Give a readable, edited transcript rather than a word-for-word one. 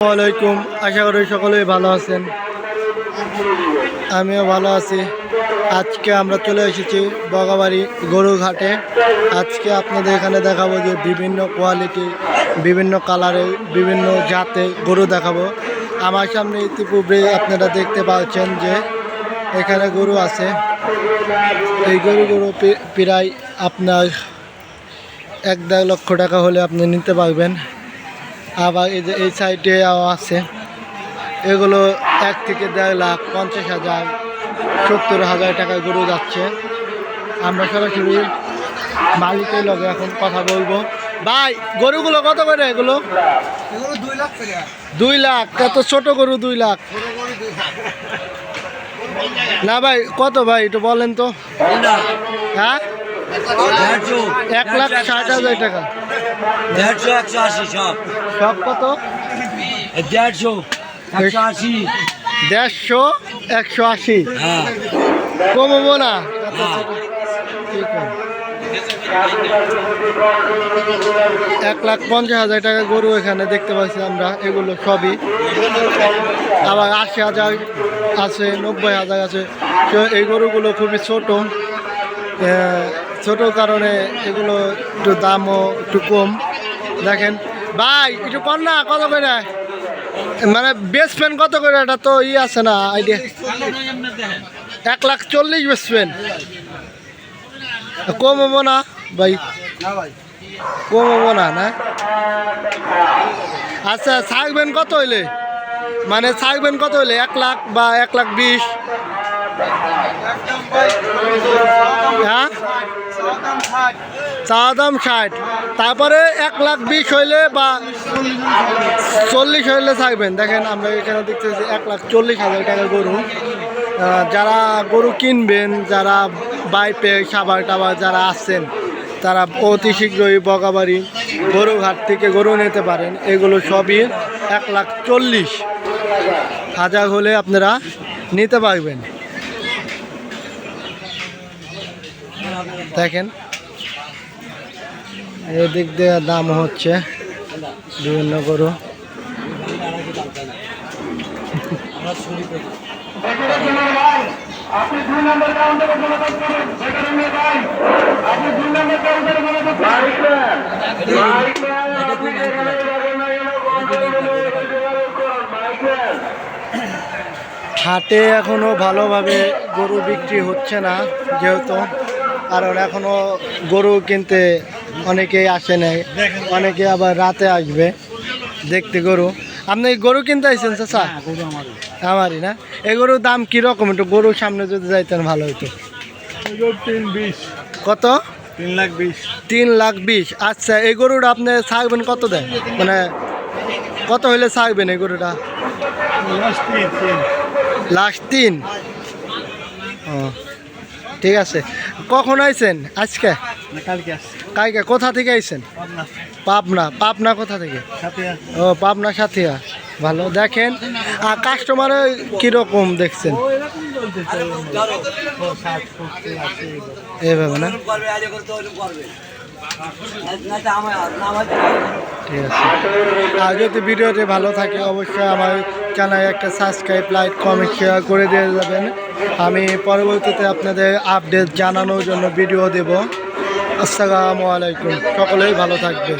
আসসালামাইকুম, আশা করি সকলেই ভালো আছেন। আমিও ভালো আছি। আজকে আমরা চলে এসেছি বগাবাড়ি গরুঘাটে। আজকে আপনাদের এখানে দেখাবো যে বিভিন্ন কোয়ালিটি, বিভিন্ন কালারে, বিভিন্ন জাতে গরু দেখাবো। আমার সামনে ইতিপূর্বে আপনারা দেখতে পাচ্ছেন যে এখানে গরু আছে। এই গরুগুলো প্রায় আপনার 1-1.5 লক্ষ টাকা হলে আপনি নিতে পারবেন। আবার এই যে এই সাইডে আছে, এগুলো 1 থেকে 1.5 লাখ, 50,000, 70,000 টাকা গরু যাচ্ছে। আমরা সরাসরি মালিকের লগে এখন কথা বলবো। ভাই, গরুগুলো কত করে? এগুলো 2 লাখ। এত ছোট গরু 2 লাখ না ভাই? কত ভাই একটু বলেন তো। হ্যাঁ, 1,60,000 টাকা। 180 সব কত? 150 180। 150 180 হ্যাঁ, কমবো না? হ্যাঁ। ঠিক আছে। 1,50,000 টাকা গরু এখানে দেখতে পাচ্ছি আমরা। এগুলো সবই আবার 80,000 আছে, 90,000 আছে। তো এই গরুগুলো খুবই ছোট কারণে এগুলো একটু দামও একটু কম। দেখেন ভাই, একটু কর না, কত করে মানে বেচবেন? কত করে? এটা তো আছে না আইডিয়া। 1,40,000 বেচবেন? কম হবো না ভাই? কম হবো না? না, আচ্ছা, থাকবেন কত হইলে? মানে থাকবেন কত হইলে? 1 লাখ বা 1,20,000? হ্যাঁ, চা দাম 60। তারপরে 1,20,000 হইলে বা 40 হইলে থাকবেন। দেখেন আমরা এখানে দেখতেছি 1,40,000 টাকা গরু। যারা গরু কিনবেন, যারা বাইপে সাবার টাবার যারা আসছেন, তারা অতি শীঘ্রই বগাবাড়ি গরুঘাট থেকে গরু নিতে পারেন। এগুলো সবই 1,40,000 হলে আপনারা নিতে পারবেন। দেখেন এদিক দিয়ে দাম হচ্ছে বিভিন্ন গরু। হাটে এখনো ভালোভাবে গরু বিক্রি হচ্ছে না, যেহেতু কারণ এখনো গরু কিনতে অনেকেই আসে নাই। অনেকে আবার রাতে আসবে দেখতে গরু। আপনি গরু কিনতে আসছেন চাচা? আমারই না? এই গরুর দাম কিরকম? একটু গরুর সামনে যদি যাইতেন ভালো হইতো। 320। কত? 3,20,000। 3,20,000। আচ্ছা, এই গরুটা আপনি ছাড়বেন কত দেয়? মানে কত হইলে ছাড়বেন এই গরুটা? লাস্ট 3। ও, ঠিক আছে। কখন আইছেন? আজকে? কালকে। কোথা থেকে আইছেন? পাবনা কোথা থেকে? ও, পাবনা সাথিয়া। ভালো। দেখেন আর কাস্টমারে কীরকম দেখছেন? এইভাবে না? ঠিক আছে। আর যদি ভিডিওটি ভালো থাকে অবশ্যই আমার চ্যানেলে একটা সাবস্ক্রাইব, লাইক, কমেন্ট, শেয়ার করে দিয়ে যাবেন। আমি পরবর্তীতে আপনাদের আপডেট জানানোর জন্য ভিডিও দেব। আসসালামু আলাইকুম, সকলেই ভালো থাকবেন।